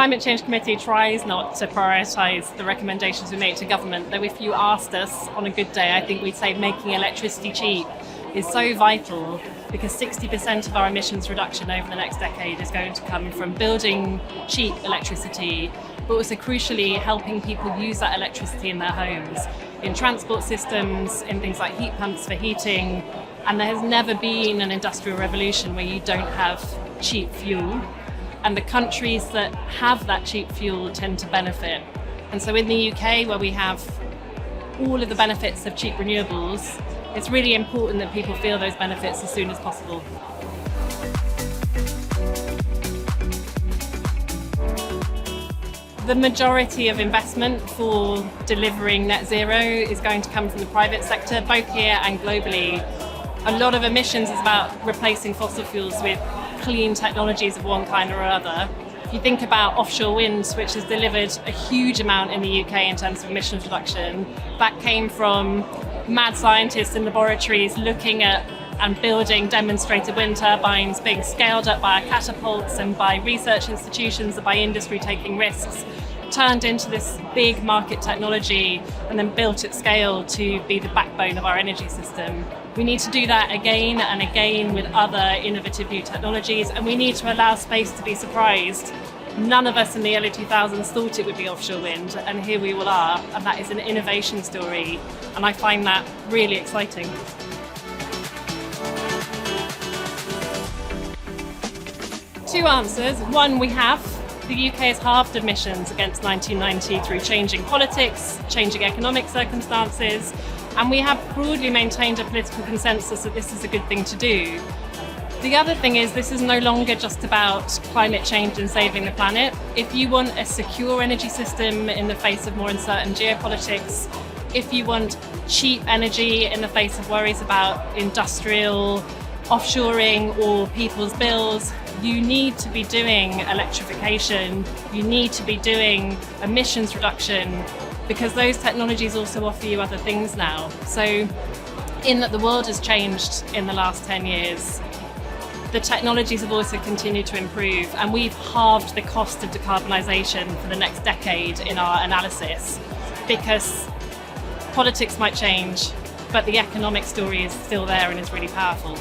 Climate Change Committee tries not to prioritise the recommendations we make to government, though if you asked us on a good day, I think we'd say making electricity cheap is so vital, because 60% of our emissions reduction over the next decade is going to come from building cheap electricity, but also crucially helping people use that electricity in their homes, in transport systems, in things like heat pumps for heating. And there has never been an industrial revolution where you don't have cheap fuel. And the countries that have that cheap fuel tend to benefit. And so in the UK, where we have all of the benefits of cheap renewables, it's really important that people feel those benefits as soon as possible. The majority of investment for delivering net zero is going to come from the private sector, both here and globally. A lot of emissions is about replacing fossil fuels with clean technologies of one kind or other. If you think about offshore wind, which has delivered a huge amount in the UK in terms of emissions reduction, that came from mad scientists in laboratories looking at and building demonstrator wind turbines, being scaled up by catapults and by research institutions and by industry taking risks, turned into this big market technology and then built at scale to be the backbone of our energy system. We need to do that again and again with other innovative new technologies, and we need to allow space to be surprised. None of us in the early 2000s thought it would be offshore wind, and here we all are, and that is an innovation story, and I find that really exciting. Two answers. One, we have. The UK has halved emissions against 1990 through changing politics, changing economic circumstances, and we have broadly maintained a political consensus that this is a good thing to do. The other thing is, this is no longer just about climate change and saving the planet. If you want a secure energy system in the face of more uncertain geopolitics, if you want cheap energy in the face of worries about industrial offshoring or people's bills, you need to be doing electrification, you need to be doing emissions reduction, because those technologies also offer you other things now. So in that the world has changed in the last 10 years, the technologies have also continued to improve, and we've halved the cost of decarbonisation for the next decade in our analysis, because politics might change, but the economic story is still there and is really powerful.